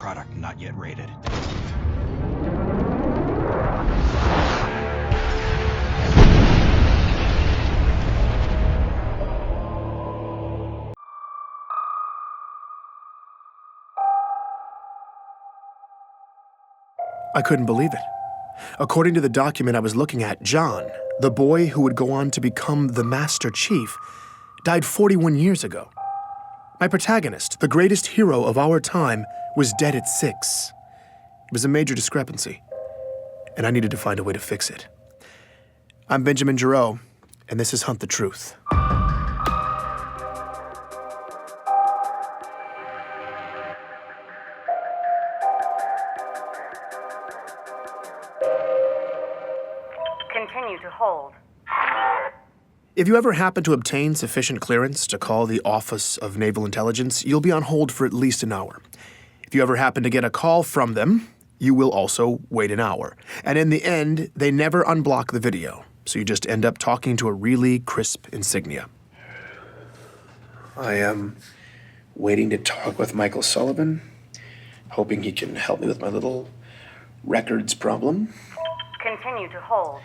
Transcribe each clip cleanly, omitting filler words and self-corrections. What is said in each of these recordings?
product not yet rated. I couldn't believe it. According to the document I was looking at, John, the boy who would go on to become the Master Chief, died 41 years ago. My protagonist, the greatest hero of our time, was dead at 6. It was a major discrepancy, and I needed to find a way to fix it. I'm Benjamin Giroux, and this is Hunt the Truth. Continue to hold. If you ever happen to obtain sufficient clearance to call the Office of Naval Intelligence, you'll be on hold for at least an hour. If you ever happen to get a call from them, you will also wait an hour. And in the end, they never unblock the video, so you just end up talking to a really crisp insignia. I am waiting to talk with Michael Sullivan, hoping he can help me with my little records problem. Continue to hold.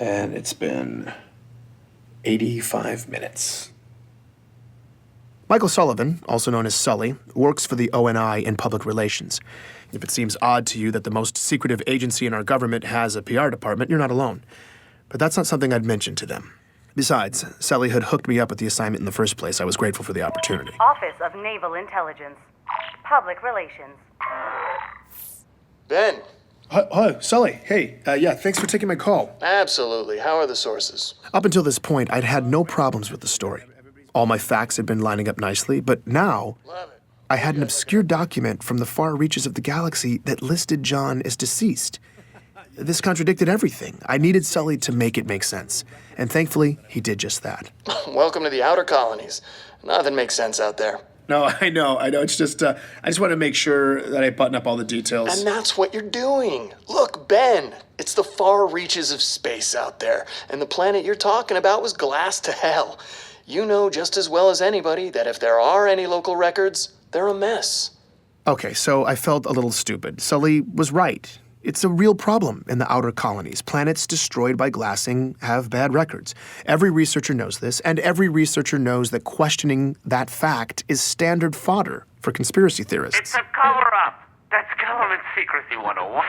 And it's been 85 minutes. Michael Sullivan, also known as Sully, works for the ONI in public relations. If it seems odd to you that the most secretive agency in our government has a PR department, you're not alone. But that's not something I'd mention to them. Besides, Sully had hooked me up with the assignment in the first place. I was grateful for the opportunity. Office of Naval Intelligence. Public Relations. Ben. Hi, Sully. Hey, yeah, thanks for taking my call. Absolutely. How are the sources? Up until this point, I'd had no problems with the story. All my facts had been lining up nicely, but now I had an obscure document from the far reaches of the galaxy that listed John as deceased. This contradicted everything. I needed Sully to make it make sense, and thankfully, he did just that. Welcome to the outer colonies. Nothing makes sense out there. No, I know. It's just, I just want to make sure that I button up all the details. And that's what you're doing. Look, Ben, it's the far reaches of space out there, and the planet you're talking about was glassed to hell. You know just as well as anybody that if there are any local records, they're a mess. Okay, so I felt a little stupid. Sully was right. It's a real problem in the outer colonies. Planets destroyed by glassing have bad records. Every researcher knows this, and every researcher knows that questioning that fact is standard fodder for conspiracy theorists. It's a cover-up. That's government secrecy 101.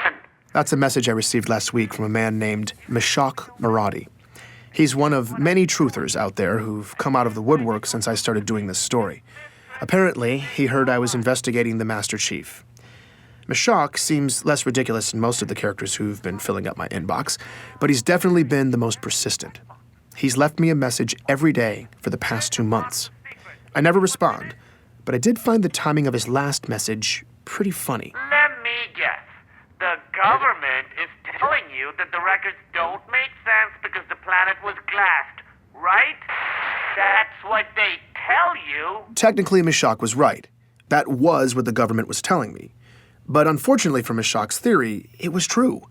That's a message I received last week from a man named Meshach Maradi. He's one of many truthers out there who've come out of the woodwork since I started doing this story. Apparently, he heard I was investigating the Master Chief. Meshach seems less ridiculous than most of the characters who've been filling up my inbox, but he's definitely been the most persistent. He's left me a message every day for the past 2 months. I never respond, but I did find the timing of his last message pretty funny. Let me guess. The government is telling you that the records don't make sense because the planet was glassed, right? That's what they tell you. Technically, Meshach was right. That was what the government was telling me. But unfortunately for Meshach's theory, it was true.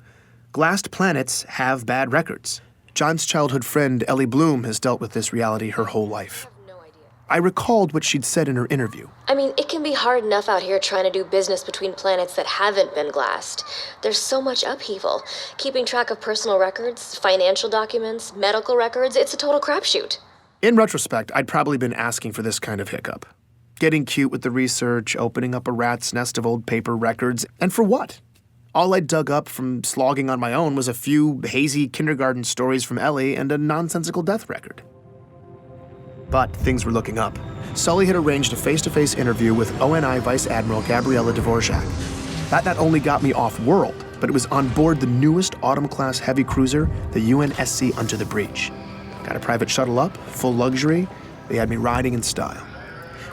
Glassed planets have bad records. John's childhood friend, Ellie Bloom, has dealt with this reality her whole life. I recalled what she'd said in her interview. I mean, it can be hard enough out here trying to do business between planets that haven't been glassed. There's so much upheaval. Keeping track of personal records, financial documents, medical records, it's a total crapshoot. In retrospect, I'd probably been asking for this kind of hiccup. Getting cute with the research, opening up a rat's nest of old paper records, and for what? All I dug up from slogging on my own was a few hazy kindergarten stories from Ellie and a nonsensical death record. But things were looking up. Sully had arranged a face-to-face interview with ONI Vice Admiral Gabriela Dvorak. That not only got me off-world, but it was on board the newest Autumn-class heavy cruiser, the UNSC Under the Breach. Got a private shuttle up, full luxury. They had me riding in style.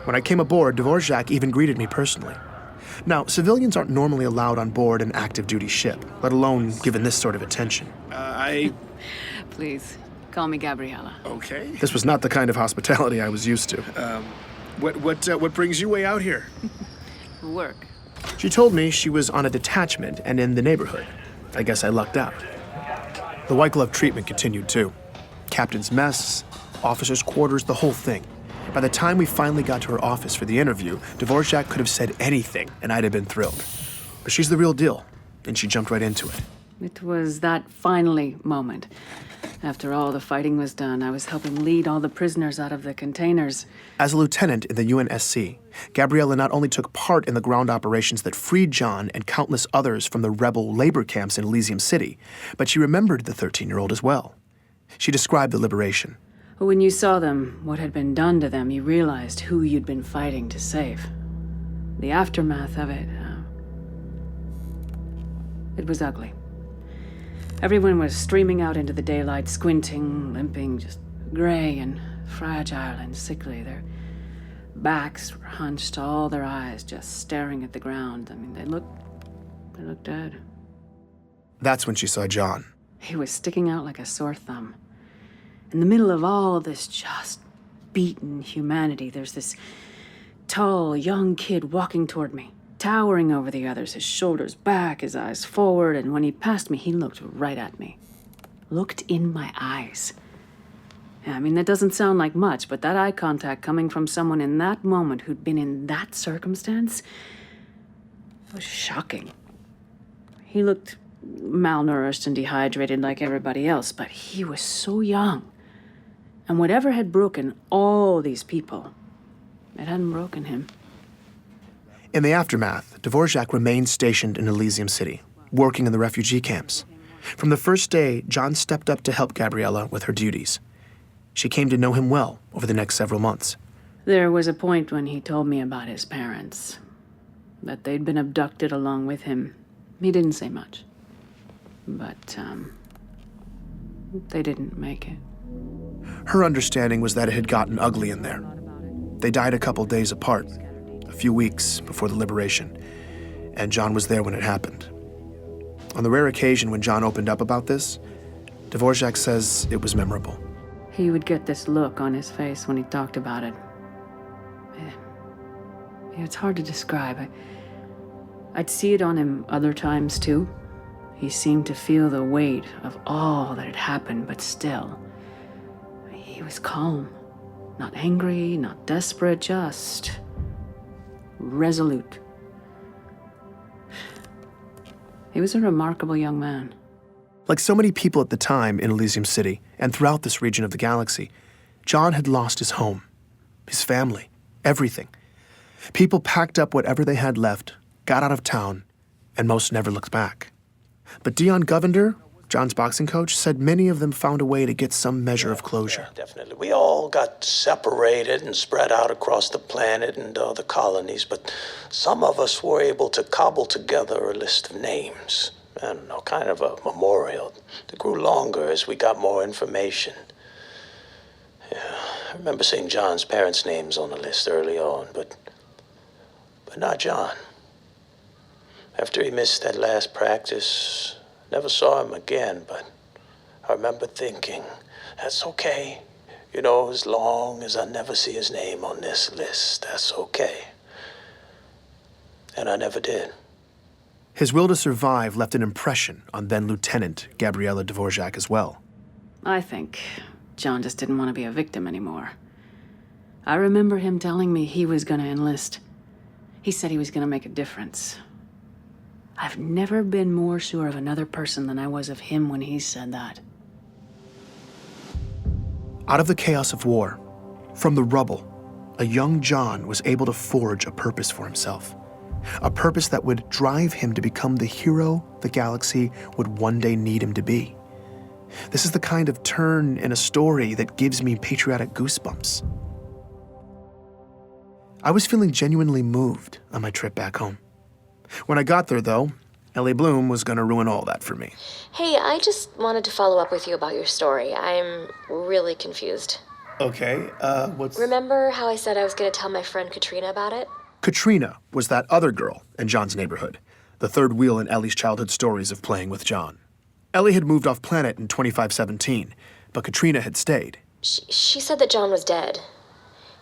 When I came aboard, Dvorak even greeted me personally. Now, civilians aren't normally allowed on board an active-duty ship, let alone given this sort of attention. Please, call me Gabriella. Okay. This was not the kind of hospitality I was used to. What brings you way out here? Work. She told me she was on a detachment and in the neighborhood. I guess I lucked out. The white glove treatment continued, too. Captain's mess, officers' quarters, the whole thing. By the time we finally got to her office for the interview, Dvorak could have said anything, and I'd have been thrilled. But she's the real deal, and she jumped right into it. It was that finally moment. After all the fighting was done, I was helping lead all the prisoners out of the containers. As a lieutenant in the UNSC, Gabriella not only took part in the ground operations that freed John and countless others from the rebel labor camps in Elysium City, but she remembered the 13-year-old as well. She described the liberation. When you saw them, what had been done to them, you realized who you'd been fighting to save. The aftermath of it, it was ugly. Everyone was streaming out into the daylight, squinting, limping, just gray and fragile and sickly. Their backs were hunched, all their eyes just staring at the ground. I mean, they looked dead. That's when she saw John. He was sticking out like a sore thumb. In the middle of all of this just beaten humanity, there's this tall, young kid walking toward me, towering over the others, his shoulders back, his eyes forward, and when he passed me, he looked right at me. Looked in my eyes. Yeah, I mean, that doesn't sound like much, but that eye contact coming from someone in that moment who'd been in that circumstance was shocking. He looked malnourished and dehydrated like everybody else, but he was so young. And whatever had broken all these people, it hadn't broken him. In the aftermath, Dvorak remained stationed in Elysium City, working in the refugee camps. From the first day, John stepped up to help Gabriella with her duties. She came to know him well over the next several months. There was a point when he told me about his parents, that they'd been abducted along with him. He didn't say much, but they didn't make it. Her understanding was that it had gotten ugly in there. They died a couple days apart, a few weeks before the liberation, and John was there when it happened. On the rare occasion when John opened up about this, Dvorak says it was memorable. He would get this look on his face when he talked about it. It's hard to describe. I'd see it on him other times, too. He seemed to feel the weight of all that had happened, but still, he was calm. Not angry, not desperate, just resolute. He was a remarkable young man. Like so many people at the time in Elysium City and throughout this region of the galaxy, John had lost his home, his family, everything. People packed up whatever they had left, got out of town, and most never looked back. But Dion Govender, John's boxing coach, said many of them found a way to get some measure of closure. Yeah, definitely. We all got separated and spread out across the planet and the colonies, but some of us were able to cobble together a list of names. I don't know, kind of a memorial that grew longer as we got more information. Yeah, I remember seeing John's parents' names on the list early on, but not John. After he missed that last practice, never saw him again, but I remember thinking, that's okay. You know, as long as I never see his name on this list, that's okay. And I never did. His will to survive left an impression on then-Lieutenant Gabriella Dvorak as well. I think John just didn't want to be a victim anymore. I remember him telling me he was going to enlist. He said he was going to make a difference. I've never been more sure of another person than I was of him when he said that. Out of the chaos of war, from the rubble, a young John was able to forge a purpose for himself. A purpose that would drive him to become the hero the galaxy would one day need him to be. This is the kind of turn in a story that gives me patriotic goosebumps. I was feeling genuinely moved on my trip back home. When I got there, though, Ellie Bloom was going to ruin all that for me. Hey, I just wanted to follow up with you about your story. I'm really confused. Okay, what's... Remember how I said I was going to tell my friend Katrina about it? Katrina was that other girl in John's neighborhood, the third wheel in Ellie's childhood stories of playing with John. Ellie had moved off planet in 2517, but Katrina had stayed. She said that John was dead.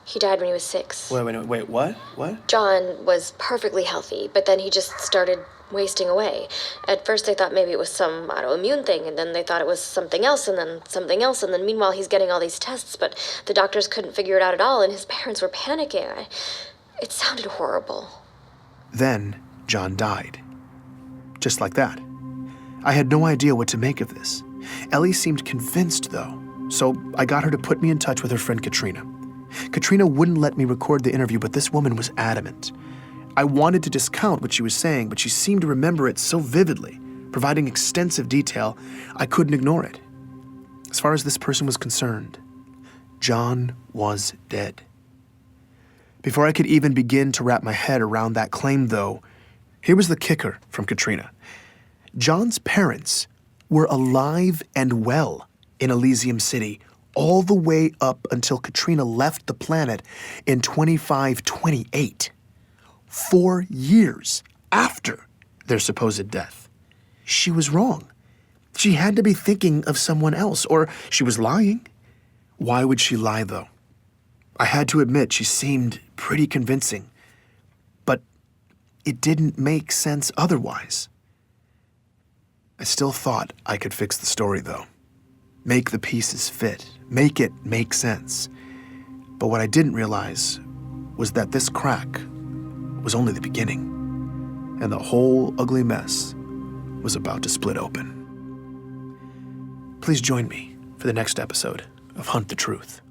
He died when he was 6. Wait, what? What? John was perfectly healthy, but then he just started wasting away. At first they thought maybe it was some autoimmune thing, and then they thought it was something else, and then something else, and then meanwhile he's getting all these tests, but the doctors couldn't figure it out at all, and his parents were panicking. It sounded horrible. Then John died. Just like that. I had no idea what to make of this. Ellie seemed convinced, though, so I got her to put me in touch with her friend Katrina. Katrina wouldn't let me record the interview, but this woman was adamant. I wanted to discount what she was saying, but she seemed to remember it so vividly, providing extensive detail, I couldn't ignore it. As far as this person was concerned, John was dead. Before I could even begin to wrap my head around that claim, though, here was the kicker from Katrina. John's parents were alive and well in Elysium City all the way up until Katrina left the planet in 2528, 4 years after their supposed death. She was wrong. She had to be thinking of someone else, or she was lying. Why would she lie, though? I had to admit she seemed pretty convincing, but it didn't make sense otherwise. I still thought I could fix the story, though. Make the pieces fit, make it make sense. But what I didn't realize was that this crack was only the beginning, and the whole ugly mess was about to split open. Please join me for the next episode of Hunt the Truth.